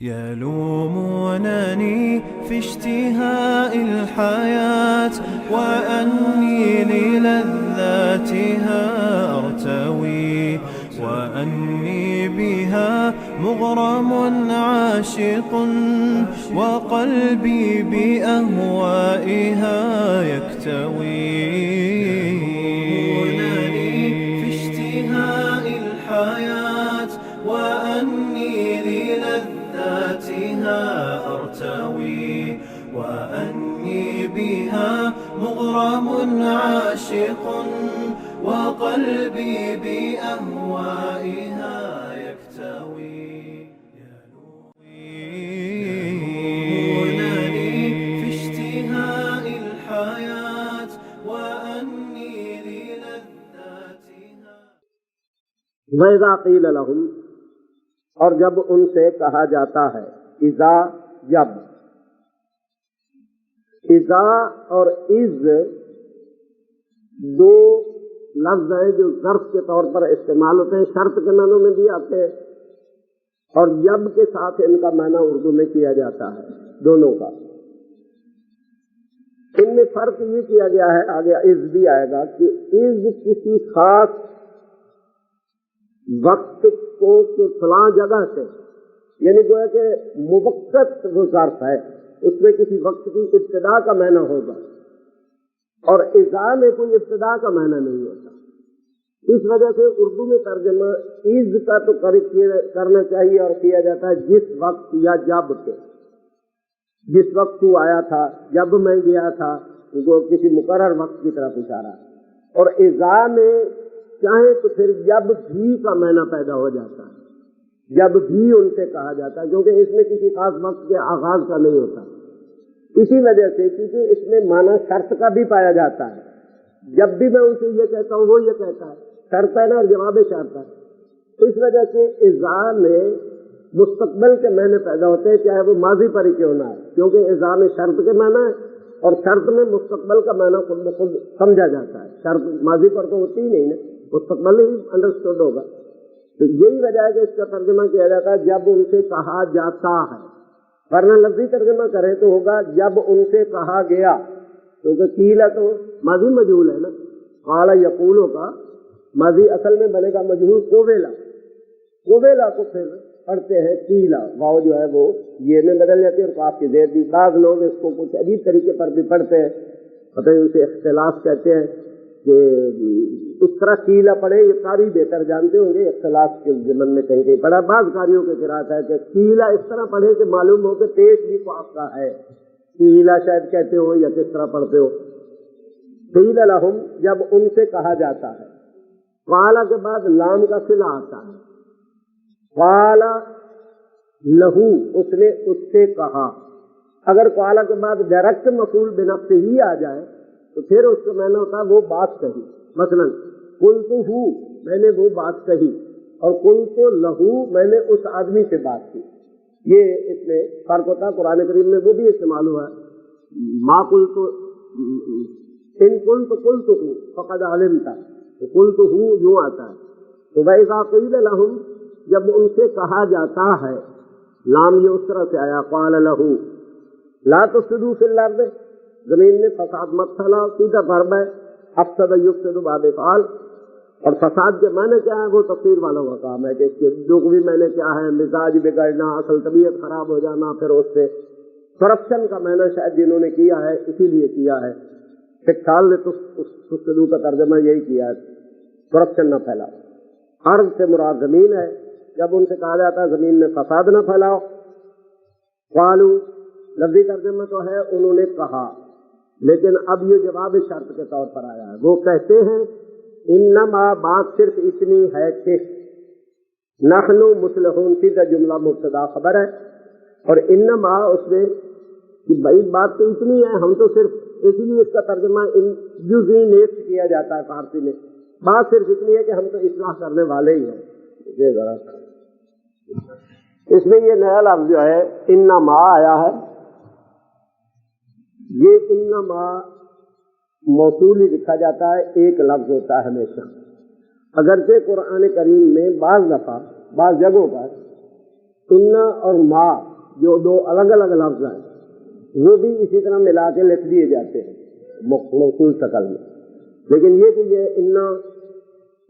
يلومونني في اشتهاء الحياة وأني للذاتها أرتوي وأني بها مغرم عاشق وقلبي بأهوائها يكتوي. يلومونني في اشتهاء الحياة وأني للذاتها أرتوي وأني بها مغرم عاشق وقلبي بأهوائها يكتوي. يلومونني في اشتهاء الحياة وأني للذاتها. وَإِذَا قِيلَ لَهُمْ، اور جب ان سے کہا جاتا ہے، اذا جب، اذا اور از دو لفظ ہیں جو ظرف کے طور پر استعمال ہوتے ہیں، شرط کے معنوں میں بھی آتے ہیں، اور جب کے ساتھ ان کا معنی اردو میں کیا جاتا ہے، دونوں کا۔ ان میں فرق یہ کیا گیا ہے، آگے از بھی آئے گا، کہ از کسی خاص وقت کو کہ فلاں جگہ سے، یعنی گویا کہ موقت وہ ظرف ہے، اس میں کسی وقت کی ابتدا کا معنی ہوگا، اور اذا میں کوئی ابتدا کا معنی نہیں ہوتا۔ اس وجہ سے اردو میں ترجمہ از کا تو کرنا چاہیے اور کیا جاتا ہے جس وقت یا جب کے، جس وقت تو آیا تھا، جب میں گیا تھا، وہ کسی مقرر وقت کی طرف اشارہ۔ اور اذا میں چاہیں تو پھر جب بھی کا معنی پیدا ہو جاتا ہے، جب بھی ان سے کہا جاتا ہے، کیونکہ اس میں کسی خاص وقت کے آغاز کا نہیں ہوتا۔ اسی وجہ سے کیونکہ اس میں معنی شرط کا بھی پایا جاتا ہے، جب بھی میں ان سے یہ کہتا ہوں وہ یہ کہتا ہے، شرط ہے نا، اور جواب شرط ہے۔ اس وجہ سے اذا میں مستقبل کے معنی پیدا ہوتے ہیں، چاہے وہ ماضی پر ہی کیوں نہ ہے، کیونکہ اذا میں شرط کے معنی ہے، اور شرط میں مستقبل کا معنی خود بخود سمجھا جاتا ہے۔ شرط ماضی پر تو ہوتی ہی نہیں نا، مستقبل ہی انڈرسٹوڈ ہوگا۔ تو یہی وجہ ہے کہ اس کا ترجمہ کیا جاتا ہے جب ان سے کہا جاتا ہے، ورنہ لفظی ترجمہ کریں تو ہوگا جب ان سے کہا گیا، کیونکہ قیل تو ماضی مجہول ہے نا، قال یقولو کا ماضی اصل میں بنے گا مجہول قویلا، قویلا کو پھر پڑھتے ہیں قیلا، واو جو ہے وہ یہ میں بدل جاتی ہے اور کاف کی زیر بھی۔ بعض لوگ اس کو کچھ عجیب طریقے پر بھی پڑھتے ہیں، پتہ ہے اسے اختلاف کہتے ہیں، کہ اس طرح قیلا پڑھے، یہ قاری بہتر جانتے ہوں گے، اختلاف کے ضمن میں کہیں کہیں پڑھا۔ بعض قاریوں کے قرات ہے کہ قیلا اس طرح پڑھے کہ معلوم ہو کہ پیش بھی قاف کا ہے، قیلا شاید کہتے ہو یا کس طرح پڑھتے ہو۔ قیل لہم جب ان سے کہا جاتا ہے، قالا کے بعد لام کا صلہ آتا ہے، قالا لہو اس نے اس سے کہا۔ اگر قالا کے بعد ڈائریکٹ مفعول بنفسہ ہی آ جائے تو پھر اس کا معنی ہوتا ہے وہ بات کہی، مثلا قلت ہو میں نے وہ بات کہی، اور قلت لہو میں نے اس آدمی سے بات کی۔ یہ اس میں فرق ہوتا ہے، قرآن کریم میں وہ بھی استعمال ہوا ہے، ما قلت ان قلت قلت ہو فقد علمت، قلت ہو یوں آتا ہے۔ تو وَإِذَا قِيلَ لَهُمْ جب ان سے کہا جاتا ہے، لام یہ اس طرح سے آیا، قال لہو لا تفسدوا فی الارض، زمین میں فساد مت پھیلاؤ، سیدھا ضرب ہے، افسد یفسد بعد افعال۔ اور فساد کے معنی کیا ہے وہ تفسیر والوں کا کام ہے، کہ اس کے لغوی معنی کیا ہے، مزاج بگڑنا، اصل طبیعت خراب ہو جانا، پھر اس سے کرپشن کا معنی شاید جنہوں نے کیا ہے اسی لیے کیا ہے، فکال نے تفسدوا کا ترجمہ یہی کیا ہے، کرپشن نہ پھیلاؤ۔ ارض سے مراد زمین ہے، جب ان سے کہا جاتا ہے زمین میں فساد نہ پھیلاؤ۔ قالوا لفظی ترجمہ تو ہے انہوں نے کہا، لیکن اب یہ جواب شرط کے طور پر آیا ہے، وہ کہتے ہیں انما بات صرف اتنی ہے کہ نحن مصلحون، سیدھا جملہ مبتدا خبر ہے، اور انما اس میں کہ بھائی بات تو اتنی ہے، ہم تو صرف اسی لیے اس کا ترجمہ جزئی نیست کیا جاتا ہے فارسی میں، بات صرف اتنی ہے کہ ہم تو اصلاح کرنے والے ہی ہیں۔ یہ ذرا اس میں یہ نیا لفظ جو ہے انما آیا ہے، یہ انما موصول ہی لکھا جاتا ہے، ایک لفظ ہوتا ہے ہمیشہ، اگرچہ قرآن کریم میں بعض دفعہ بعض جگہوں پر انا اور ما جو دو الگ الگ لفظ ہیں وہ بھی اسی طرح ملا کے لکھ دیے جاتے ہیں موصول شکل میں، لیکن یہ کہ یہ انا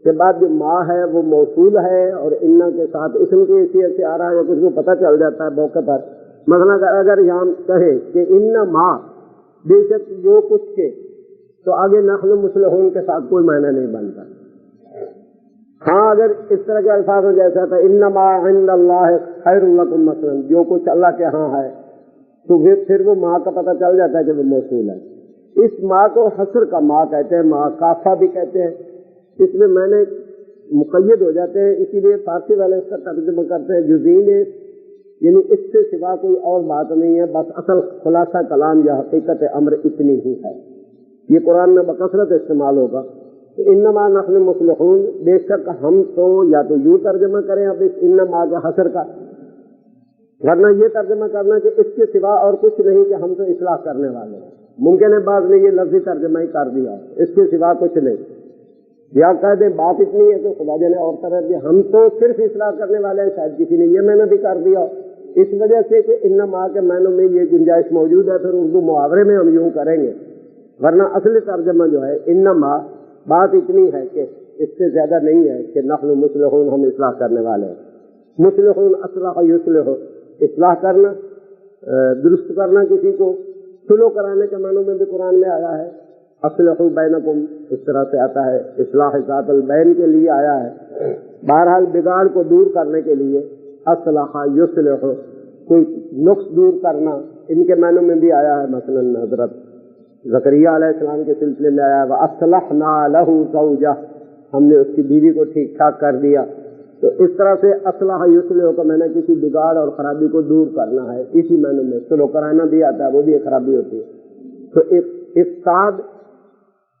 کے بعد جو ما ہے وہ موصول ہے اور انا کے ساتھ اسم کی حیثیت سے آ رہا ہے، کچھ کو پتہ چل جاتا ہے موقع پر. مثلا اگر یہاں کہیں کہ انا ما بے شک جو کچھ کے، تو آگے نحن مصلحون کے ساتھ کوئی معنی نہیں بنتا. ہاں اگر اس طرح کے الفاظ ہو جیسا تھا انما عند اللہ خیر لکم مثلا، جو کچھ اللہ کے ہاں ہے، تو پھر وہ ماں کا پتہ چل جاتا ہے کہ وہ موصول ہے. اس ماں کو حصر کا ماں کہتے ہیں، ماں کافہ بھی کہتے ہیں. اس میں معنی مقید ہو جاتے ہیں، اسی لیے فارسی والے اس کا ترجمہ کرتے ہیں جزین، یعنی اس سے سوا کوئی اور بات نہیں ہے، بس اصل خلاصہ کلام یا حقیقت امر اتنی ہی ہے. یہ قرآن میں بکثرت استعمال ہوگا. انما نحن مصلحون، بے شک ہم تو یا تو یوں ترجمہ کریں اب اس انما کے حصر کا، ورنہ یہ ترجمہ کرنا کہ اس کے سوا اور کچھ نہیں کہ ہم تو اصلاح کرنے والے ہیں. ممکن ہے بعض نے یہ لفظی ترجمہ ہی کر دیا، اس کے سوا کچھ نہیں. یا کہہ دیں بات اتنی ہے کہ خدا جانے اور طرح دیا، ہم تو صرف اصلاح کرنے والے ہیں. شاید کسی نے یہ میں نے بھی کر دیا اس وجہ سے کہ انما کے معنوں میں یہ گنجائش موجود ہے، پھر اردو محاورے میں ہم یوں کریں گے. ورنہ اصل ترجمہ جو ہے انما بات اتنی ہے کہ اس سے زیادہ نہیں ہے کہ نحن مصلحون، ہم اصلاح کرنے والے ہیں. مصلحون اصلاح یصلح، اصلاح کرنا، درست کرنا کسی کو، سلو کرانے کے معنوں میں بھی قرآن میں آیا ہے. اصلحوا بینکم اس طرح سے آتا ہے، اصلاح ذات البین کے لیے آیا ہے. بہرحال بگاڑ کو دور کرنے کے لیے اصلاح یصلح، کوئی نقص دور کرنا، ان کے معنوں میں بھی آیا ہے. مثلا حضرت زکریا علیہ السلام کے سلسلے میں آیا وَأَصْلَحْنَا لَهُ زَوْجَهُ، ہم نے اس کی بیوی کو ٹھیک ٹھاک کر دیا. تو اس طرح سے اصلاح یصلح کا میں نے کسی بگاڑ اور خرابی کو دور کرنا ہے، اسی معنوں میں سلو کرانا بھی آتا ہے، وہ بھی ایک خرابی ہوتی ہے. تو افساد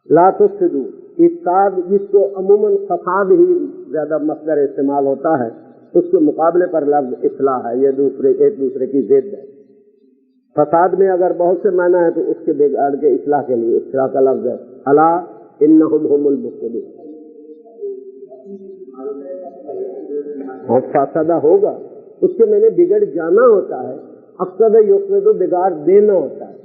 لا تفسدوا، افساد جس کو عموماً فساد ہی زیادہ مصدر استعمال ہوتا ہے، اس کے مقابلے پر لفظ اصلاح ہے. یہ ایک دوسرے کی ضد ہے. فساد میں اگر بہت سے معنی ہے تو اس کے بگاڑ کے اصلاح کے لیے اصلاح کا لفظ ہے. الا انہم هم المفسدون، اور فسادہ ہوگا اس کے میں نے بگڑ جانا ہوتا ہے. افسد یفسد بگاڑ دینا ہوتا ہے.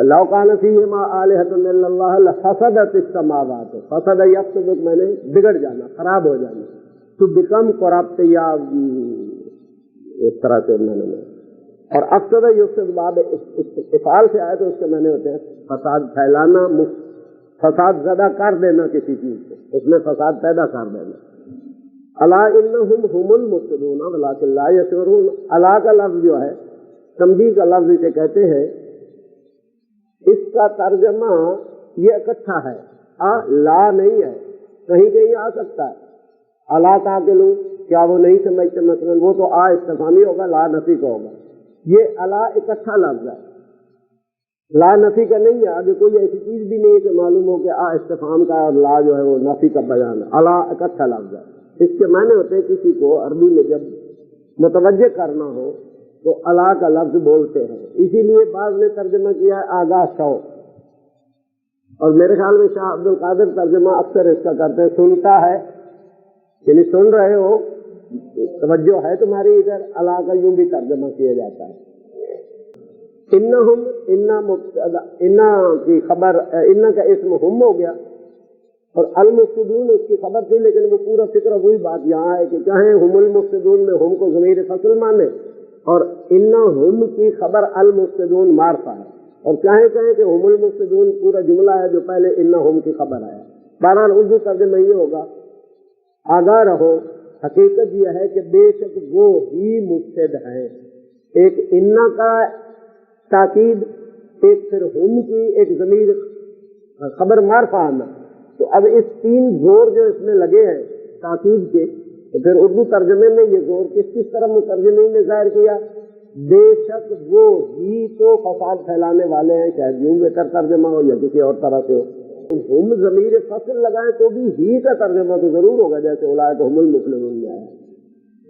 لو کان فیہما آلہۃ الا اللہ لفسدت السماوات، فسد یفسد میں نے بگڑ جانا، خراب ہو جانا، تو بیکم کرپٹ یا اس طرح سے میں نے. اور افسد یفسد باب افعال سے آئے تو اس کے معنی ہوتے ہیں فساد پھیلانا، فساد زدہ کر دینا کسی چیز کو، اس میں فساد پیدا کر دینا. الا انہم هم المفسدون ولکن لا یشعرون. الا کا لفظ جو ہے تنبیہ کا لفظ اسے کہتے ہیں. اس کا ترجمہ یہ اکٹھا ہے، لا نہیں ہے، کہیں کہیں آ سکتا ہے. الا تعقلون، کیا وہ نہیں سمجھتے؟ مثلا وہ تو استفہامی ہوگا، لا نفی کا ہوگا. یہ الا اکٹھا لفظ ہے، لا نفی کا نہیں ہے. آگے کوئی ایسی چیز بھی نہیں ہے کہ معلوم ہو کہ استفہام کا اور لا جو ہے وہ نفی کا بیان ہے. الا اکٹھا لفظ ہے. اس کے معنی ہوتے ہیں کسی کو عربی میں جب متوجہ کرنا ہو تو الا کا لفظ بولتے ہیں. اسی لیے بعض نے ترجمہ کیا ہے آگاہ شو، اور میرے خیال میں شاہ عبد القادر ترجمہ اکثر اس کا کرتے ہیں سنتا ہے، یعنی سن رہے ہو، توجہ ہے تمہاری ادھر. الا کا یوں بھی ترجمہ کیا جاتا ہے. انہم، انا کی خبر، انا کا اسم ہم ہو گیا اور المفسدون اس کی خبر تھی، لیکن وہ پورا فکر وہی بات یہاں ہے کہ چاہے ہم المفسدون میں ہم کو ضمیر فصل مانے اور انا ہم کی خبر المفسدون معرفہ ہے، اور چاہے کہیں کہ ہم المفسدون پورا جملہ ہے جو پہلے انا ہم کی خبر ہے. بہرحال اردو ترجمہ یہ ہوگا آگاہ رہو. حقیقت یہ ہے کہ بے شک وہ ہی مفسد ہیں. ایک انا کا تاکید، ایک پھر ہم کی، ایک ضمیر خبر معرفہ آنا. تو اب اس تین زور جو اس میں لگے ہیں تاکید کے، تو پھر اردو ترجمے میں یہ زور کس طرح مترجمین نے ظاہر کیا؟ بے شک وہ ہی تو فساد پھیلانے والے ہیں. شاید یوں بہتر ترجمہ ہو یا کسی اور طرح سے ہو. ہم ضمیر فصل لگائیں تو بھی ہی کا ترجمہ تو ضرور ہوگا، جیسے اولئک هم المفلحون میں آیا.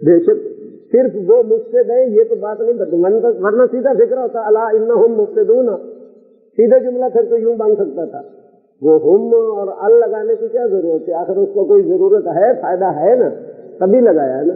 بے شک صرف وہ مفسد ہیں یہ تو بات نہیں بتائی، ورنہ سیدھا فکر ہوتا الا انہم مفسدون، سیدھا جملہ پھر تو یوں بن سکتا تھا. وہ ہم اور ال لگانے کی کیا ضرورت ہے؟ آخر اس کو کوئی ضرورت ہے، فائدہ ہے نا، تبھی لگایا ہے نا.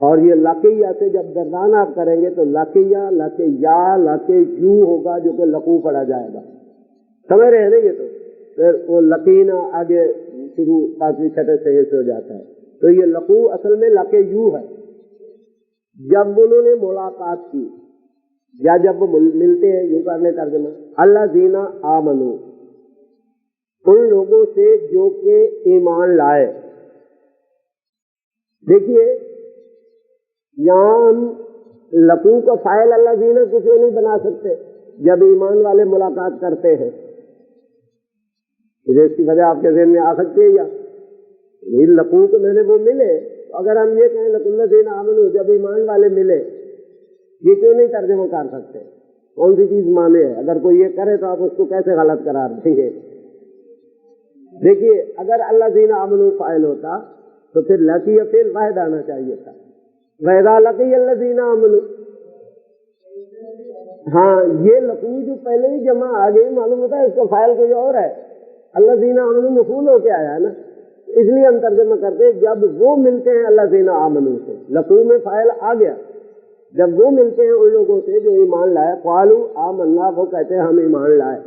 اور یہ لقیہ سے جب گردان آپ کریں گے تو لقیہ لقیہ لقیو ہوگا جو کہ لقو پڑا جائے گا. سمجھ رہے ہیں نا؟ یہ تو پھر وہ لقینا آگے شروع پانچویں چھٹے سے ہو جاتا ہے. تو یہ لقو اصل میں لقیو ہے. جب انہوں نے ملاقات کی یا جب وہ ملتے ہیں، یوں کرنے ترجمہ اللہ زینا آمنو، ان لوگوں سے جو کہ ایمان لائے. دیکھیے یہاں ہم لقو کا فاعل اللہ زینا کسی نہیں بنا سکتے جب ایمان والے ملاقات کرتے ہیں. اس کی وجہ آپ کے ذہن میں آ سکتی ہے، یا یہ لقو تو میں نے وہ ملے، اگر ہم یہ کہیں لقو اللہ زینا آمنو جب ایمان والے ملے، یہ کیوں نہیں ترجمہ کر سکتے؟ کون سی چیز مانے ہے؟ اگر کوئی یہ کرے تو آپ اس کو کیسے غلط قرار دیں گے؟ دیکھیے اگر اللہ زینا آمنو فاعل ہوتا تو پھر لقی فعل واحد آنا چاہیے تھا. وَإِذَا لَقِيَ الَّذِينَ آمَنُوا، ہاں یہ لقو جو پہلے ہی جمع آ گئی، معلوم ہوتا ہے اس کا فاعل کوئی اور ہے. اللہ زینا آمنوا مفعول ہو کے آیا ہے نا، اس لیے ہم ترجمہ کرتے جب وہ ملتے ہیں اللہ زینا آمنوا سے. لقو میں فاعل آ گیا، جب وہ ملتے ہیں ان لوگوں سے جو ایمان لائے. قالوا آمنا، وہ کہتے ہیں ہم ایمان لائے.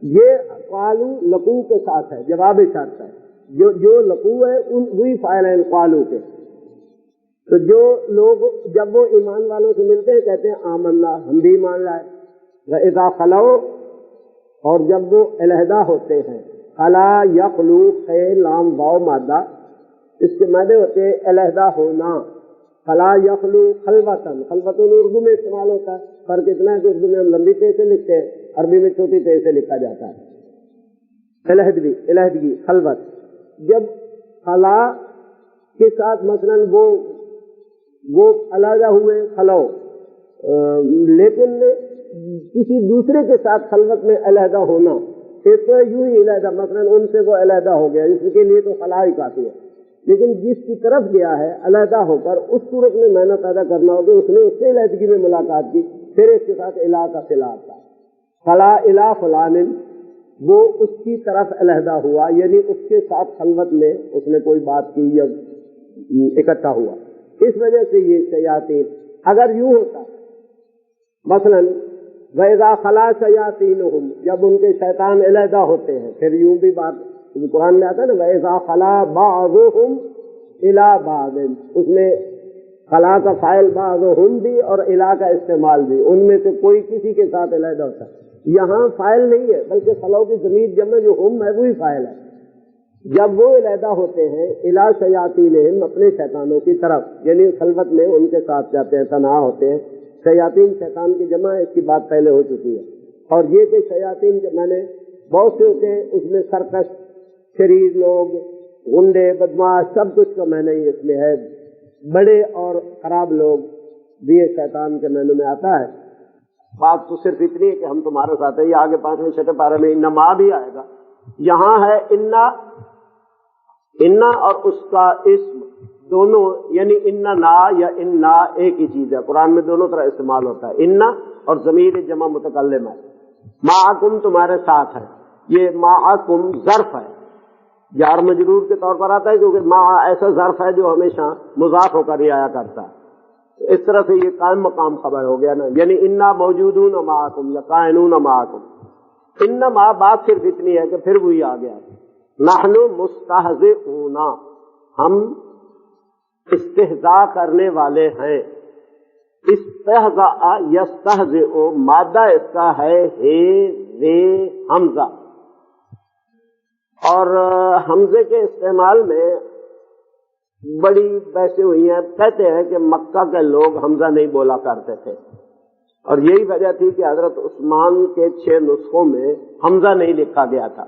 یہ قالوا لقو کے ساتھ ہے، جواب شرط ہے. جو لقو ہے وہی فاعل ہے قالوا کے. تو جو لوگ جب وہ ایمان والوں سے ملتے ہیں کہتے ہیں آمنا، ہم بھی ایمان لائے. وَإِذَا خَلَوْا، اور جب وہ علیحدہ ہوتے ہیں. خلا یخلو خے لام واو مادہ، اس کے مادے ہوتے ہیں علیحدہ ہونا. خلا یخلو خلوتن، خلوتن اردو میں استعمال ہوتا ہے. فرق اتنا ہے کہ اردو میں ہم لمبی تے سے لکھتے ہیں، عربی میں چھوٹی تے سے لکھا جاتا ہے. علیحدگی خلوت. جب خلا کے ساتھ مثلاً وہ علیحدہ ہوئے خلو، لیکن کسی دوسرے کے ساتھ خلوت میں علیحدہ ہونا، ایک تو یوں ہی علیحدہ، مثلاً ان سے وہ علیحدہ ہو گیا، اس کے لیے تو خلا ہی کافی ہے. لیکن جس کی طرف گیا ہے علیحدہ ہو کر، اس صورت میں معنی پیدا کرنا ہوگا اس نے اس سے علیحدگی میں ملاقات کی، پھر اس کے ساتھ الہ کا صلہ تھا. خلا الہ فلان، وہ اس کی طرف علیحدہ ہوا، یعنی اس کے ساتھ خلوت میں اس نے کوئی بات کی یا اکٹھا ہوا. اس وجہ سے یہ شیاطین. اگر یوں ہوتا مثلاً وَإِذَا خَلَا شَيَاطِينُهُمْ، جب ان کے شیطان علیحدہ ہوتے ہیں، پھر یوں بھی بات قرآن میں آتا ہے نا وَإِذَا خَلَا بَعْضُهُمْ إِلَىٰ بَعْضٍ، اس میں خلا کا فاعل بعضهم بھی اور الہ کا استعمال بھی، ان میں سے کوئی کسی کے ساتھ علیحدہ ہوتا ہے. یہاں فاعل نہیں ہے بلکہ خلو کی ضمیر جمع جو ہم ہے وہی فاعل ہے. جب وہ علیحدہ ہوتے ہیں الہ شیاطینہم، اپنے شیطانوں کی طرف، یعنی خلوت میں ان کے ساتھ جاتے ہیں، تنہا ہوتے ہیں. شیاطین شیطان کی جمع ہے، اس کی بات پہلے ہو چکی ہے. اور یہ کہ شیاطین کے معنی بہت سے ہوتے ہیں، اس میں سرکش شریر لوگ، غنڈے، بدماش، سب کچھ کا معنی ہی اس میں ہے. بڑے اور خراب لوگ بھی شیطان کے معنی میں آتا ہے. بات تو صرف اتنی ہے کہ ہم تمہارے ساتھ ہیں. یہ آگے 5ویں 6 پارے میں انما بھی آئے گا. یہاں ہے انا اور اس کا اسم دونوں، یعنی انا نا یا انا ایک ہی چیز ہے. قرآن میں دونوں طرح استعمال ہوتا ہے. انا اور ضمیر جمع متکلم ہے. معکم تمہارے ساتھ ہے. یہ معکم ظرف ہے، جار مجرور کے طور پر آتا ہے، کیونکہ ما ایسا ظرف ہے جو ہمیشہ مضاف ہو کر ہی آیا کرتا ہے. اس طرح سے یہ قائم مقام خبر ہو گیا نا، یعنی انا موجودون معکم یا کائنون معکم. انما بات صرف اتنی ہے کہ پھر وہی آ گیا نحن مستہزئون، ہم استہزاء کرنے والے ہیں. استہزاء یستہزئ، مادہ اس کا ہے ہے رے حمزہ. اور حمزے کے استعمال میں بڑی بحثیں ہوئی ہیں. کہتے ہیں کہ مکہ کے لوگ حمزہ نہیں بولا کرتے تھے، اور یہی وجہ تھی کہ حضرت عثمان کے 6 نسخوں میں حمزہ نہیں لکھا گیا تھا،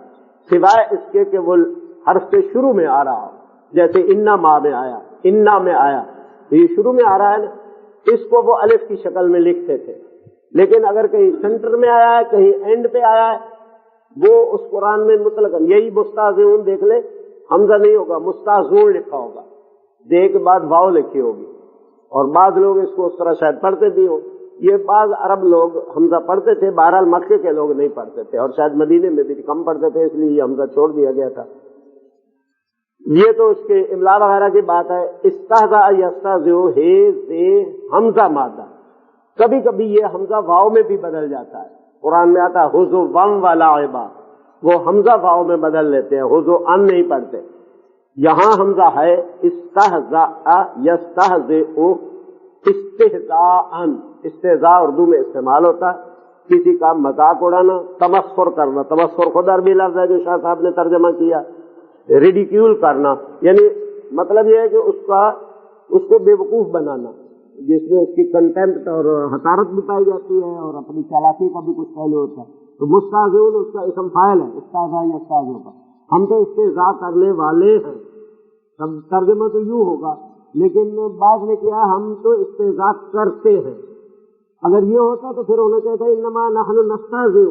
سوائے اس کے کہ وہ حرف کے شروع میں آ رہا، جیسے انا ما میں آیا، انا میں آیا، تو یہ شروع میں آ رہا ہے نا، اس کو وہ الف کی شکل میں لکھتے تھے. لیکن اگر کہیں سینٹر میں آیا ہے، کہیں اینڈ پہ آیا ہے، وہ اس قرآن میں مطلق یہی مستہزئون دیکھ لے، حمزہ نہیں ہوگا، مستہزئون لکھا ہوگا، دے کے بعد واو لکھی ہوگی. اور بعض لوگ اس کو اس طرح شاید پڑھتے بھی ہوں. یہ بعض عرب لوگ حمزہ پڑھتے تھے، بہرحال مکے کے لوگ نہیں پڑھتے تھے، اور شاید مدینے میں بھی کم پڑھتے تھے، اس لیے یہ حمزہ چھوڑ دیا گیا تھا. یہ تو اس کے املا وغیرہ کی بات ہے. استہزاء یستہزئ ہے سے حمزہ مادہ، کبھی کبھی یہ حمزہ واو میں بھی بدل جاتا ہے. قرآن میں آتا ہے ہزوا ولعبا، وہ حمزہ واو میں بدل لیتے ہیں، ہزوا نہیں پڑھتے. یہاں حمزہ ہے استہزاء یستہزئ استہزاء. استہزاء اردو میں استعمال ہوتا ہے کسی کا مذاق اڑانا، تمسخر کرنا. تمسخر خود عربی لفظ ہے جو شاہ صاحب نے ترجمہ کیا. ریڈیکیول کرنا یعنی مطلب یہ ہے کہ اس کو بے وقوف بنانا، جس میں اس کی کنٹمپٹ اور حقارت بھی پائی جاتی ہے اور اپنی چالاکی کا بھی کچھ پہلو ہوتا ہے. تو مستہزئون اس کا اسم فاعل ہے استہزاء یستہزئ کا. ہم تو استہزاء کرنے والے ہیں، ترجمہ تو یوں ہوگا، لیکن بعض نے کیا ہم تو استہزاء کرتے ہیں. اگر یہ ہوتا تو پھر ہونا چاہیے تھا انما نحن نستہزئ،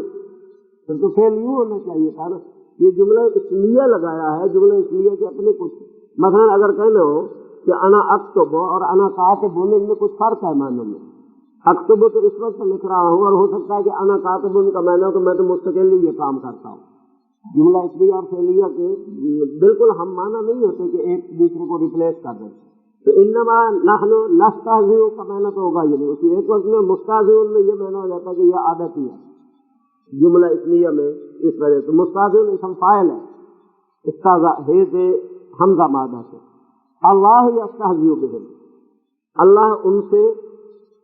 پھر تو فعل یوں ہونا چاہیے تھا نا. یہ جملہ اسمیہ لگایا ہے، جملہ اسمیہ کے اپنے کچھ مثلا اگر کہنا ہو کہ انا اکتب اور انا کاتب، ان میں کچھ فرق ہے معنی میں. اکتب تو اس وقت لکھ رہا ہوں، اور ہو سکتا ہے کہ انا کاتب ان کا معنی ہو کہ میں تو مستقل یہ کام کرتا ہوں. جملہ اسمیہ اور فعلیہ کے بالکل ہم معنی نہیں ہوتے کہ ایک دوسرے کو ریپلیس کر دیں. تو انما نحن نستہزئ کا معنی تو ہوگا یہ نہیں. اسی ایک وقت میں مستہزئون میں یہ معنی ہو جاتا ہے کہ یہ عادت ہی ہے جملہ اسمیہ میں اس وجہ سے. مستہزئون اسم فاعل ہے، استہزاء ہے سے حمزہ مادہ سے. اللہ یستہزئ بہم، اللہ ان سے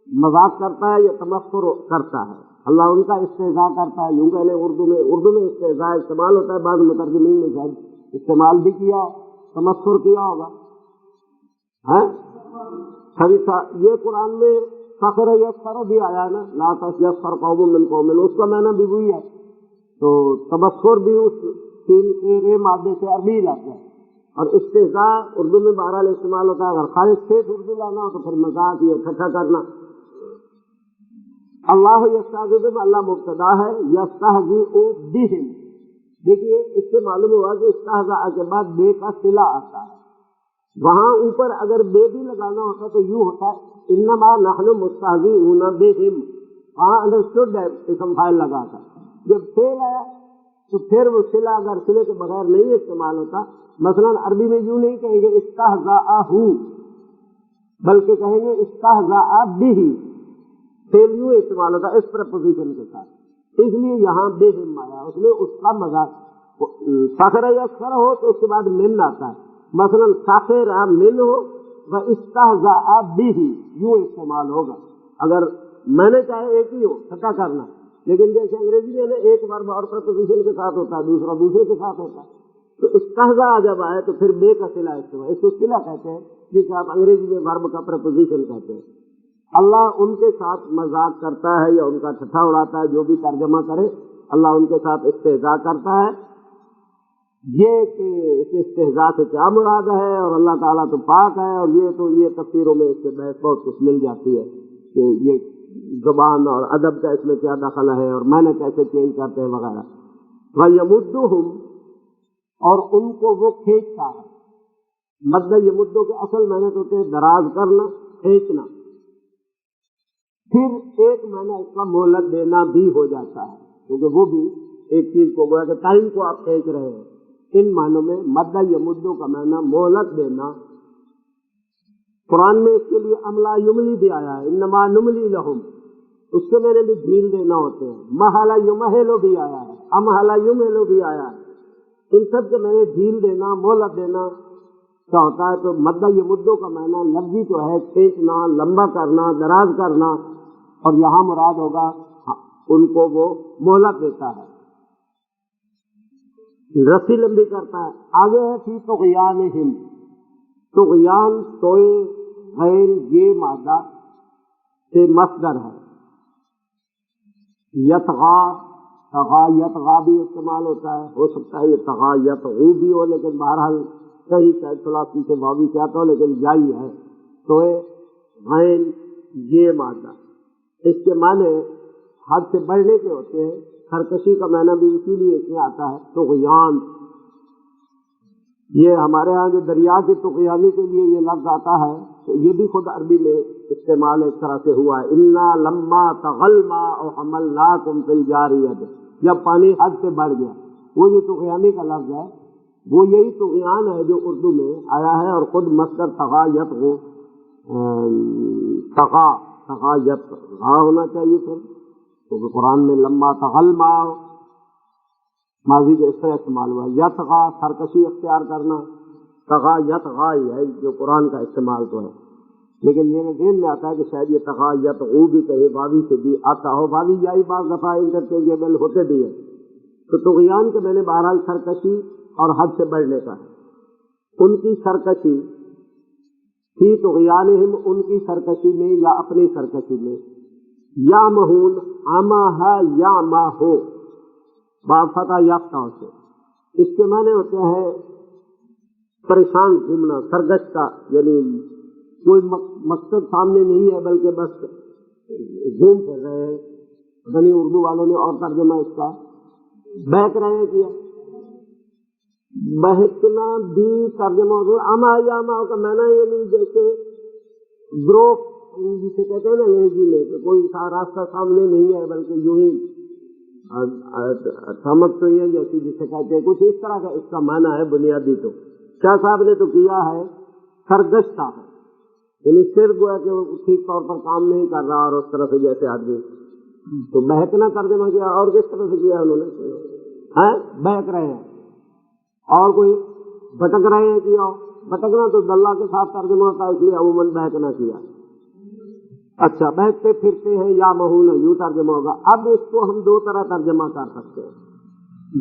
مذاق کرتا ہے یا تمسخر کرتا ہے. اللہ ان کا استہزاء کرتا ہے. یوں کہنے اردو میں استہزاء استعمال ہوتا ہے، بعض مترجمین نے شاید استعمال بھی کیا، تمسخر کیا ہوگا. یہ قرآن میں فخر یسخر بھی آیا ہے نا، لا یسخر قوم من قوم، اس کا معنی بھی وہی ہے. تو تبصر بھی اس تین مادے سے عربی لفظ ہے. اور استہزاء اردو میں بہرحال استعمال ہوتا ہے. اگر خالص سے اردو لانا ہو تو پھر مذاق یہ اکٹھا کرنا. اللہ یستہزئ بہم، اللہ مبتدا ہے، یستہزئ بہم. دیکھیے اس سے معلوم ہوا کہ استہزاء کے بعد بے کا صلہ آتا ہے. وہاں اوپر اگر بے بھی لگانا ہوتا تو یوں ہوتا ہے انما نحن مستہزئون بہم. وہاں انڈرسٹوڈ ہے اسم فاعل لگا تھا. جب فعل آیا تو پھر وہ صلہ اگر صلے کے بغیر نہیں استعمال ہوتا، مثلا عربی میں یوں نہیں کہیں گے استہزأہ، بلکہ کہیں گے استہزأ بہ. فعل یوں استعمال ہوتا اس پریپوزیشن کے ساتھ. اس لیے یہاں بہم آیا، اس میں اس کا مذاق. فخر یسخر ہو تو اس کے بعد من آتا ہے. مثلا سخر من ہو و استہزأ بہ، یوں استعمال ہوگا. اگر میں نے چاہے ایک ہی ہو چھٹا کرنا، لیکن جیسے انگریزی میں ایک ورب اور پریپوزیشن کے ساتھ ہوتا ہے، دوسرا دوسرے کے ساتھ ہوتا ہے. تو استہزاء جب آئے تو پھر بے کا صلہ استعمال، اس کو صلہ کہتے ہیں جسے آپ انگریزی میں ورب کا پریپوزیشن کہتے ہیں. اللہ ان کے ساتھ مذاق کرتا ہے یا ان کا ٹھٹھا اڑاتا ہے، جو بھی ترجمہ کرے اللہ ان کے ساتھ استہزاء کرتا ہے. یہ کہ اس استہزاء سے کیا مراد ہے، اور اللہ تعالیٰ تو پاک ہے، اور یہ تفسیروں میں اس سے بحث بہت کچھ مل جاتی ہے کہ یہ زبان اور ادب کا اس میں کیا دخل ہے اور معنی کیسے چینج کرتے ہیں وغیرہ. وَيَمُدُّهُمْ، اور ان کو وہ کھینچتا ہے. مد یمدو کے اصل معنی تو ہوتے ہیں دراز کرنا، کھینچنا. پھر ایک معنی اس کا مہلت دینا بھی ہو جاتا ہے، کیونکہ وہ بھی ایک چیز کو گویا کہ ٹائم کو آپ کھینچ رہے ہیں. ان معنوں میں مد یمدو کا معنی مہلت دینا. قرآن میں اس کے لیے املا یملی بھی آیا ہے، انما نملی لہم، اس کے معنی بھی ڈھیل دینا ہوتے ہیں. محلا یمہلو بھی آیا ہے، امہلا یمہلو بھی آیا ہے. ان سب کے معنی ڈھیل دینا، مہلت دینا کیا ہوتا ہے. تو مد یمدو کا معنی لفظی تو ہے کھینچنا، لمبا کرنا، دراز کرنا، اور یہاں مراد ہوگا ان کو وہ مہلت دیتا ہے، رسی لمبی کرتا ہے. آگے ہے فی طغیانہم، طغیان توئے غیر یہ مادہ سے مصدر ہے. یطغا، تغا یطغا بھی استعمال ہوتا ہے، ہو سکتا ہے یہ تغا یطغو بھی ہو، لیکن بہرحال صحیح شاید ثلاثی سے واوی سے آتا ہو، لیکن جائی ہے. توئے غیر یہ مادہ، اس کے معنی حد سے بڑھنے کے ہوتے ہیں. سرکشی کا معنی بھی اسی لیے اس میں آتا ہے طغیان. یہ ہمارے ہاں جو دریا کی طغیانی کے لیے یہ لفظ آتا ہے تو یہ بھی خود عربی میں استعمال ایک طرح سے ہوا ہے. انا لما طغى الماء حملناكم في الجارية، جب پانی حد سے بڑھ گیا. وہ جو طغیانی کا لفظ ہے وہ یہی طغیان ہے جو اردو میں آیا ہے، اور خود مصدر طغا یطغو، طغا یطغا ہونا چاہیے تھا، کیونکہ قرآن میں لما تغل ماضی کا اس طرح استعمال ہوا، یطغا سرکشی اختیار کرنا، طغا یطغا ہی ہے جو قرآن کا استعمال تو ہے، لیکن میرے ذہن میں آتا ہے کہ شاید یہ طغا یطغو بھی کہے واوی سے بھی آتا ہو، واوی یائی بعض دفعہ انٹرچینجیبل ہوتے بھی ہے، تو طغیان کے میں نے بہرحال سرکشی اور حد سے بڑھنے کا ہے، ان کی سرکشی فی طغیانہم، ان کی سرکشی میں یا اپنی سرکشی میں، یا مہون آما ہے یا ما ہو بافتہ یافتہ سے، اس کے معنی ہوتے ہیں پریشان گھومنا، سرگشتہ، یعنی کوئی مقصد سامنے نہیں ہے بلکہ بس گھوم پھر رہے ہیں، بنی اردو والوں نے اور ترجمہ اس کا بہک رہے ہیں کیا، بہکنا بھی ترجمہ ہو، اما یا ما کا معنی یہ نہیں جیسے گروپ جسے کہتے ہیں نا انگریزی میں کہ کوئی راستہ سامنے نہیں ہے بلکہ یوں ہی سمجھ تو یہ جیسی جسے کہتے ہیں، کچھ اس طرح کا اس کا معنی ہے بنیادی۔ تو شاہ صاحب نے تو کیا ہے سرگشتہ ہے، یعنی صرف گویا کہ وہ ٹھیک طور پر کام نہیں کر رہا، اور اس طرح سے جیسے آدمی تو بہکنا ترجمہ کیا، اور کس طرح سے کیا انہوں نے بہک رہے ہیں، اور کوئی بھٹک رہے ہیں کیا، بھٹکنا تو دلہ کے ساتھ ترجمہ ہوتا ہے، اس لیے عموماً بہکنا کیا۔ اچھا، بہکتے پھرتے ہیں یا مہون یوں ترجمہ ہوگا۔ اب اس کو ہم دو طرح ترجمہ کر سکتے ہیں،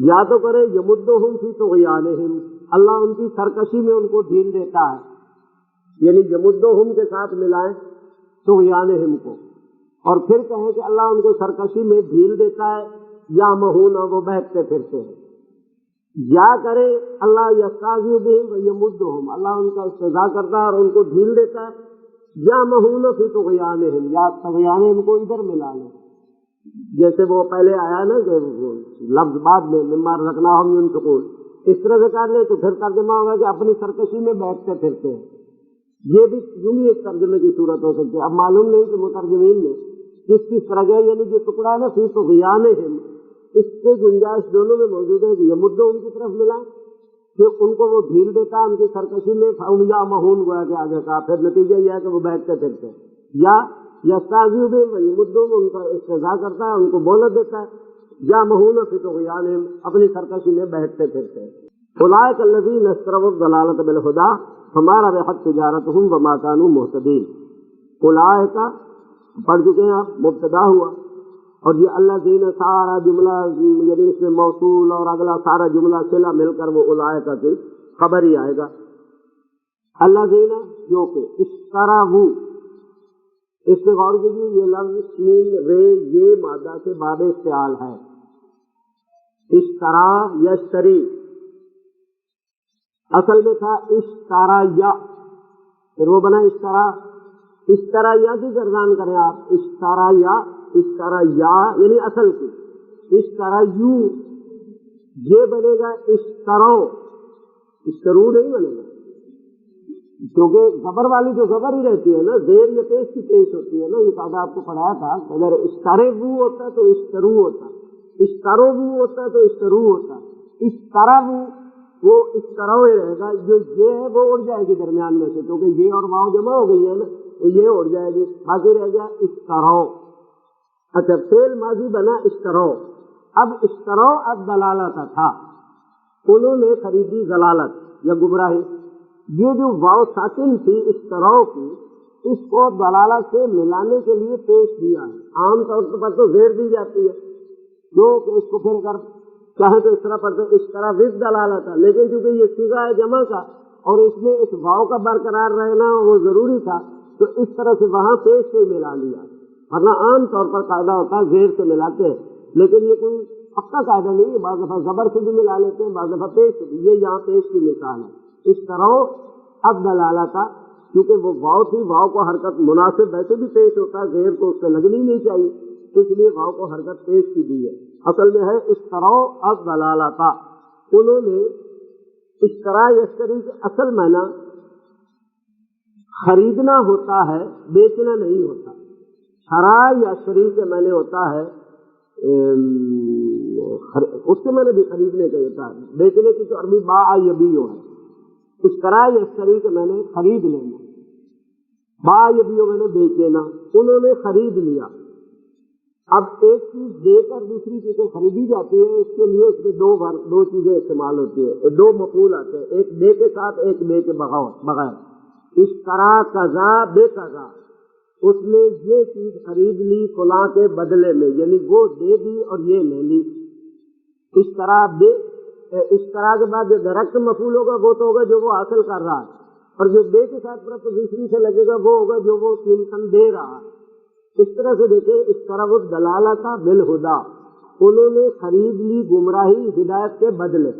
یا تو کرے یمدہم فی طغیانہم، اللہ ان کی سرکشی میں ان کو ڈھیل دیتا ہے، یعنی یمدہم کے ساتھ ملائیں طغیانہم کو، اور پھر کہیں کہ اللہ ان کو سرکشی میں ڈھیل دیتا ہے، یا مہون وہ بہکتے پھرتے ہیں، یا کرے اللہ یستعذی بہم ویمدہم، اللہ ان کا استہزاء کرتا ہے اور ان کو ڈھیل دیتا ہے، یا مہون فی طغیانہم، یا طغیانہم کو ادھر ملا لیں، جیسے وہ پہلے آیا نا کہ لفظ بعد میں مما رزقناہم ينفقون، اس طرح سے کر لیں تو پھر ترجمہ ہوگا کہ اپنی سرکشی میں بیٹھتے پھرتے ہیں، یہ بھی یوں ہی ایک ترجمے کی صورت ہو سکتی ہے۔ اب معلوم نہیں کہ مترجمین نے کس طرح کا، یعنی جو ٹکڑا ہے نا فی طغیانہم، اس سے گنجائش دونوں میں موجود ہے کہ یمدو ان کی طرف ملا کہ ان کو وہ ڈھیل دیتا ہے ان کی سرکشی میں، یا مہون گویا کہ آگے کا پھر نتیجہ یہ ہے کہ وہ بیٹھتے پھرتے، یا یستعذی بہم ویمدہم ان کا استہزاء کرتا ہے، ان کو مہلت دیتا ہے، یا مہون فی طغیانہم اپنی سرکشی میں بیٹھتے پھرتے ہیں۔ اولئک الذین اشتروا الضلالۃ بالہدی فما ربحت تجارتہم وما کانوا مہتدین۔ اولئک پڑھ چکے ہیں آپ، مبتدا ہوا، اور یہ اللہ دین سارا جملہ یعنی اس میں موصول اور اگلا سارا جملہ صلہ مل کر وہ اولئک کی خبر ہی آئے گا۔ اللہ دین جو کہ اشتروا، اس پہ غور کیجیے، یہ لفظ سین رے یہ مادہ سے باب استعال ہے، اشترا یشتری، اصل میں تھا اشترا یا، پھر وہ بنا اشترا، اشترا یا کی گردان کریں آپ، اشترا یا یعنی اصل کی، اشترا یو یہ بنے گا اشترو، اشترو نہیں بنے گا، کیونکہ زبر والی جو زبر ہی رہتی ہے نا، زیر یا پیش کی پیش ہوتی ہے نا، یہ قاعدہ آپ کو پڑھایا تھا، اگر اشترے وو ہوتا ہے تو اشترو ہوتا، اشترو وو ہوتا ہے تو اشترو ہوتا، اشترا وو وہ اشترو ہی رہے گا، جو یہ ہے وہ اڑ جائے گی درمیان میں سے، کیونکہ یہ اور واؤ جمع ہو گئی ہے نا تو یہ اڑ جائے گی، باقی رہ گیا اشترو۔ اچھا، فعل ماضی بنا اشترو، اب اشترو اب دلالت تھا، انہوں نے خریدی ضلالت یا گمراہی، یہ جو واو ساکن تھی اشترو کی، اس کو دلالت سے ملانے کے لیے پیش دیا ہے، عام طور پر تو زیر دی جاتی ہے، جو کہ اس کو پھر کر چاہے تو اس طرح پڑھتے اشترا وز دلالت ہے، لیکن چونکہ یہ صیغہ ہے جمع کا اور اس میں اس واو کا برقرار رہنا وہ ضروری تھا، تو اس طرح سے وہاں پیش سے ملا لیا، ورنہ عام طور پر قاعدہ ہوتا ہے زیر سے ملاتے ہیں، لیکن یہ کوئی پکا قاعدہ نہیں ہے، بعض دفعہ زبر سے بھی ملا لیتے ہیں، بعض دفعہ پیش سے بھی، یہ یہاں پیش کی مثال ہے، اس طرح اب دلالت، کیونکہ وہ واو تھی، واو کو حرکت مناسب ویسے بھی پیش ہوتا ہے، زیر کو اس سے لگنی نہیں چاہیے، اس لیے واو کو حرکت پیش کی دی ہے، اصل میں ہے اس طرح اب دلالت۔ انہوں نے اشترا یشتری کے اصل معنی خریدنا ہوتا ہے، بیچنا نہیں ہوتا، شرا یا شری کے معنی ہوتا ہے اس سے میں نے بھی خریدنے کا ہوتا ہے، بیچنے کی تو عربی باع یبیع ہے، اشترا یشتری کہ میں نے خرید لینا، باع یبیع میں نے بیچ لینا، انہوں نے خرید لیا۔ اب ایک چیز دے کر دوسری چیزیں خریدی جاتی ہے، اس کے لیے اس میں دو چیزیں استعمال ہوتی ہے، دو مفعول آتے ہیں، ایک دے کے ساتھ، ایک دے کے بغیر۔ اشترا کذا بے کذا، اس نے یہ چیز خرید لی فلاں کے بدلے میں، یعنی وہ دے دی اور یہ لے لی۔ اشترا بے، اشترا کے بعد جو ڈائریکٹ مفعول ہوگا وہ تو ہوگا جو وہ حاصل کر رہا ہے، اور جو بے کے ساتھ دوسری سے لگے گا وہ ہوگا جو وہ قیمتاً دے رہا ہے۔ اس طرح سے دیکھیں، اس طرح وہ دلالتا بالہدا، انہوں نے خرید لی گمراہی ہدایت کے بدلے،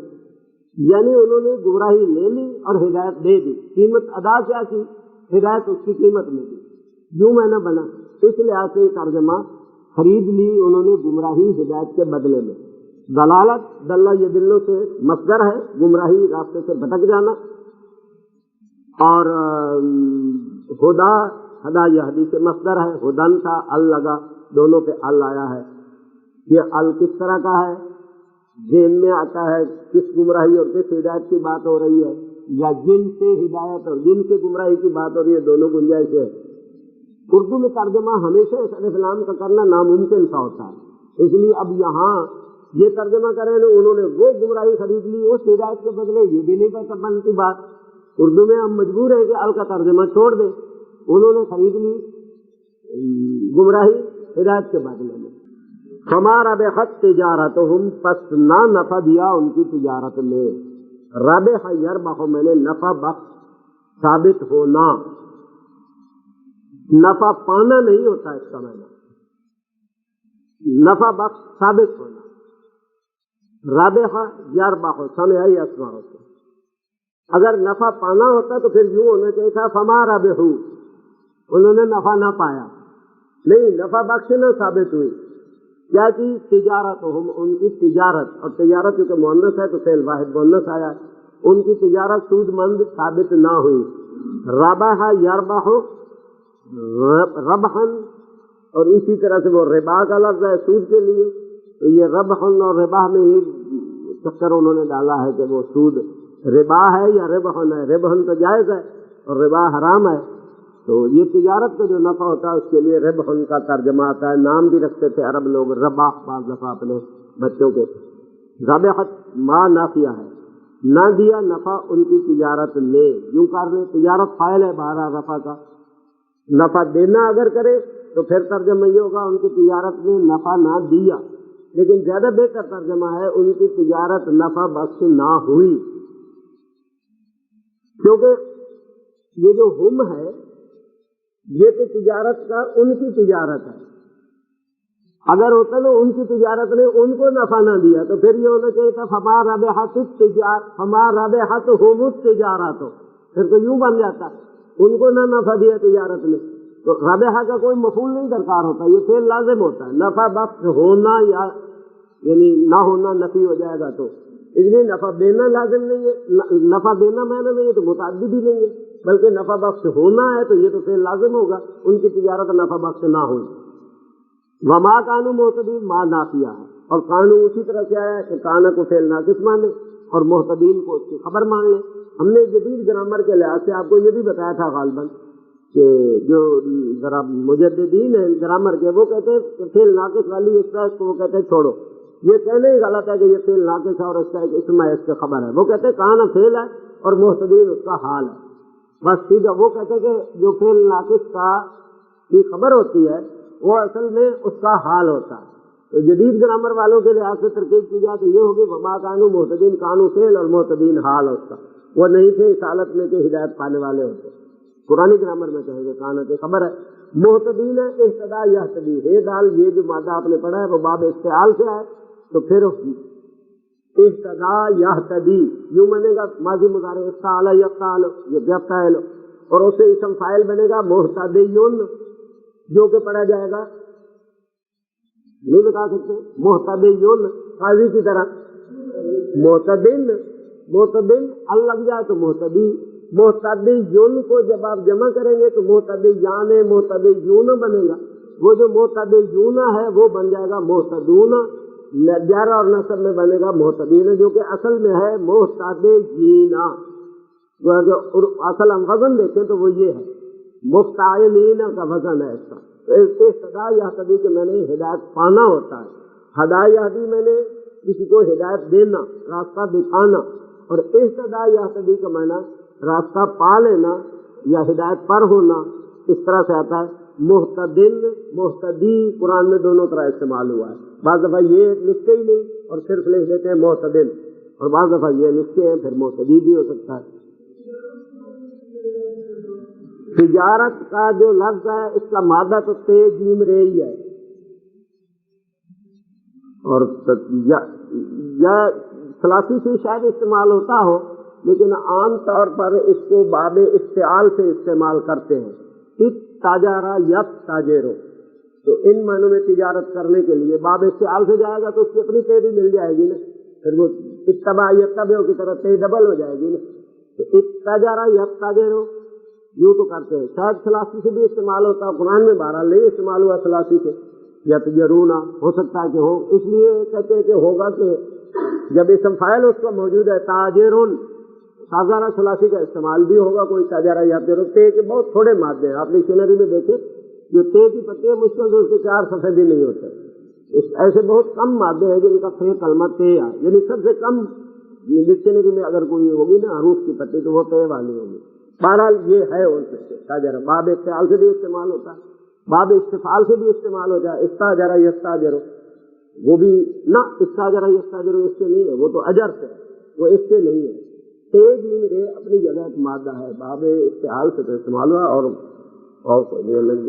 یعنی انہوں نے گمراہی لے لی اور ہدایت دے دی، قیمت ادا کیا کی، ہدایت اس کی قیمت میں دی، یوں میں نے بنا۔ اس لحاظ سے ترجمہ خرید لی انہوں نے گمراہی ہدایت کے بدلے میں۔ دلالت دلہ یہ دلوں سے مصدر ہے، گمراہی راستے سے بھٹک جانا، اور ہدا ہدا یہ حدیث مصدر ہے، ہدن تھا، ال لگا، دونوں پہ ال آیا ہے۔ یہ ال کس طرح کا ہے، ذہن میں آتا ہے کس گمراہی اور کس ہدایت کی بات ہو رہی ہے، یا جن سے ہدایت اور جن سے گمراہی کی بات ہو رہی ہے، دونوں گنجائش ہے۔ اردو میں ترجمہ ہمیشہ اس الف لام کا کرنا ناممکن سا ہوتا ہے، اس لیے اب یہاں یہ ترجمہ کریں انہوں نے وہ گمراہی خرید لی اس ہدایت کے بدلے، یہ بھی نہیں پتہ بنتی بات۔ اردو میں ہم مجبور ہیں کہ ال کا ترجمہ چھوڑ دیں، انہوں نے خرید لی گمراہی ہدایت کے بدلے میں۔ فما ربحت تجارتہم، پس نہ نفع دیا ان کی تجارت میں۔ ربح یربح میں نے نفع بخش ثابت ہونا، نفع پانا نہیں ہوتا اس کا معنی، نفع بخش ثابت ہونا۔ ربح یربح سمع یسمع ہوتا، اگر نفع پانا ہوتا تو پھر یوں ہونا چاہیے تھا فما ربحوا، انہوں نے نفع نہ پایا، نہیں، نفع بخش نہ ثابت ہوئی۔ کیا کی تجارت، ان کی تجارت، اور تجارت کیونکہ مؤنث ہے تو فعل واحد مؤنث آیا، ان کی تجارت سود مند ثابت نہ ہوئی۔ ربح یربح ربحا، اور اسی طرح سے وہ ربا کا لفظ ہے سود کے لیے، تو یہ ربح اور ربا میں ہی چکر انہوں نے ڈالا ہے کہ وہ سود ربا ہے یا ربحن ہے، ربحن تو جائز ہے اور ربا حرام ہے، تو یہ تجارت کا جو نفع ہوتا ہے اس کے لیے ربحن کا ترجمہ آتا ہے۔ نام بھی رکھتے تھے عرب لوگ ربا، بعض دفعہ اپنے بچوں کے۔ ربحت ما نافیہ ہے، نہ دیا نفع ان کی تجارت میں، یوں کر لیں تجارت فاعل ہے بہرحال رفع کا، نفع دینا اگر کرے تو پھر ترجمہ یہ ہوگا ان کی تجارت میں نفع نہ دیا، لیکن زیادہ بہتر ترجمہ ہے ان کی تجارت نفع بخش نہ ہوئی، کیونکہ یہ جو ہم ہے یہ تو تجارت کا ان کی تجارت ہے، اگر ہوتا نا ان کی تجارت نے ان کو نفع نہ دیا تو پھر یہ ہونا چاہیے تھا فما ربحت التجارت، فما ربحت هم التجارت، پھر تو یوں بن جاتا ان کو نہ نفع دیا تجارت میں، تو ربح کا کوئی مفعول نہیں درکار ہوتا، یہ فعل لازم ہوتا ہے، نفع بخش ہونا یا یعنی نہ ہونا نفی ہو جائے گا، تو اس لیے نفع دینا لازم نہیں ہے، نفع دینا معنی نہیں ہے تو متعدی بھی نہیں ہے، بلکہ نفع بخش ہونا ہے تو یہ تو فعل لازم ہوگا، ان کی تجارت نفع بخش نہ ہوئی۔ وما کانوا مہتدین ما نافیہ ہے، اور قانون اسی طرح سے آیا ہے کہ کانا کو فعل ناقص مانے اور محتدین کو اس کی خبر مان لیں۔ ہم نے جدید گرامر کے لحاظ سے آپ کو یہ بھی بتایا تھا غالباً کہ جو ذرا مجددین ہیں گرامر کے وہ کہتے ہیں کہ فعل ناقص والی اس طرح کو وہ کہتے ہیں چھوڑو، یہ کہنا ہی غلط ہے کہ یہ فعل ناقص ہے اور اس کا ایک اسم ہے، اس کی خبر ہے، وہ کہتے ہیں کانا فعل ہے اور محتدین اس کا حال ہے، بس سیدھا وہ کہتے ہیں کہ جو فعل ناقص کا کی خبر ہوتی ہے وہ اصل میں اس کا حال ہوتا ہے۔ تو جدید گرامر والوں کے لحاظ سے ترکیب کی جائے تو یہ ہوگی وما کانوا محتدین، کانوا فعل اور محتدین حال اس کا، وہ نہیں تھے اس حالت میں کہ ہدایت پانے والے ہوتے، قرآنی گرامر میں کہیں گے کانا کی خبر ہے۔ محتدین اہتداء یہتدی، ہے دال یہ جو مادہ آپ نے پڑھا ہے وہ باب افتعال سے ہے، تو پھر اہتداء یہتدی یوں بنے گا، ماضی مضارع افتعال یفتعل، یہ یفتعل، اور اسے اسم فاعل بنے گا محتدیون، جو کہ پڑھا جائے گا نہیں بتا سکتے، محتدیون قاضی کی طرح، محتدین محتدین ال لگ جائے تو محتدی، محتدیون کو جب آپ جمع کریں گے تو محتدیان محتدیون بنے گا، وہ جو محتدیون ہے وہ بن جائے گا محتدون، جر اور نصب میں بنے گا محتدین، جو کہ اصل میں ہے محتدینا، اصل ہم وزن دیکھیں تو وہ یہ ہے، مفتعلین کا وزن ہے اس کا۔ اہتداء یہتدی کے میں نے ہدایت پانا ہوتا ہے، ہدا یہدی میں نے کسی کو ہدایت دینا، راستہ دکھانا، اور اہتداء یہتدی کا معنی راستہ پا لینا یا ہدایت پر ہونا، اس طرح سے آتا ہے۔ محتدن محتدی قرآن میں دونوں طرح استعمال ہوا ہے، بعض دفعہ یہ لکھتے ہی نہیں اور صرف لکھ دیتے ہیں محتدن، اور بعض دفعہ یہ لکھتے ہیں پھر محتدی بھی ہو سکتا ہے۔ تجارت کا جو لفظ ہے اس کا مادہ تو تے جیم رے ہی ہے، اور یا ثلاثی سے شاید استعمال ہوتا ہو، لیکن عام طور پر اس کو باب استعال سے استعمال کرتے ہیں۔ تاجارہ یت تاجرو، تو ان معنوں میں تجارت کرنے کے لیے باب استعال سے جائے گا تو اس کی اپنی تے بھی مل جائے گی نا، پھر وہ اتباع یتبعو کی طرح تے ڈبل ہو جائے گی نا، تو تاجارہ یت تاجرو یوں تو کرتے ہیں۔ شاید ثلاثی سے بھی استعمال ہوتا ہے، قرآن میں بہرحال نہیں استعمال ہوا ثلاثی سے، یتجرونا ہو سکتا ہے کہ ہو، اس لیے کہتے ہیں کہ ہوگا کہ جب اسم فاعل اس کا موجود ہے تاجرون، تاجارہ ثلاثی کا استعمال بھی ہوگا، کوئی تاجارہ یتجرو، تے کے بہت تھوڑے مادے ہیں، آپ ڈکشنری میں دیکھیں جو تے کی پتی ہے مشکل سے اس کے 4 صفحے بھی نہیں ہوتے، ایسے بہت کم مادے ہیں جن کا فے کلمہ تے ہے، یعنی سب سے کم ڈکشنری میں اگر کوئی ہوگی نا حروف کی پتی تو وہ تے والی ہوگی۔ بہرحال یہ ہے ان سے تاجرہ، باب استعال سے بھی استعمال ہوتا ہے، باب استفعال سے بھی استعمال ہوتا ہے، استاجرہ یستاجرو، وہ بھی نہ استاجرہ یستاجرو اس سے نہیں ہے، وہ تو اجر سے، وہ اس سے نہیں ہے۔ تیز رے اپنی جگہ ایک مادہ ہے، باب استعال سے تو استعمال ہوا، اور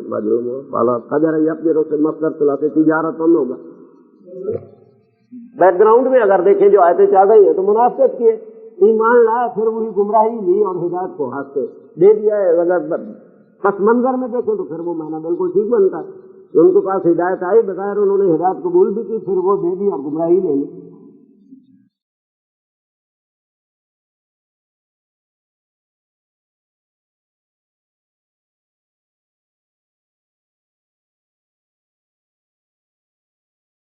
معلوم ہو بالا تاجرہ یتجرو سے مصدر ثلاثی تجارت ہوگا۔ بیک گراؤنڈ میں اگر دیکھیں جو آیتیں چل رہی ہیں تو منافقت کی ہے، ایمان لایا پھر وہی گمراہی لی اور ہدایت کو ہاتھ سے دے دیا ہے۔ اگر پس منظر میں دیکھیں تو پھر وہ معنی بالکل ٹھیک بنتا ہے، ان کے پاس ہدایت آئی، بظاہر انہوں نے ہدایت قبول بھی کی، پھر وہ دے دی اور گمراہی لے لی۔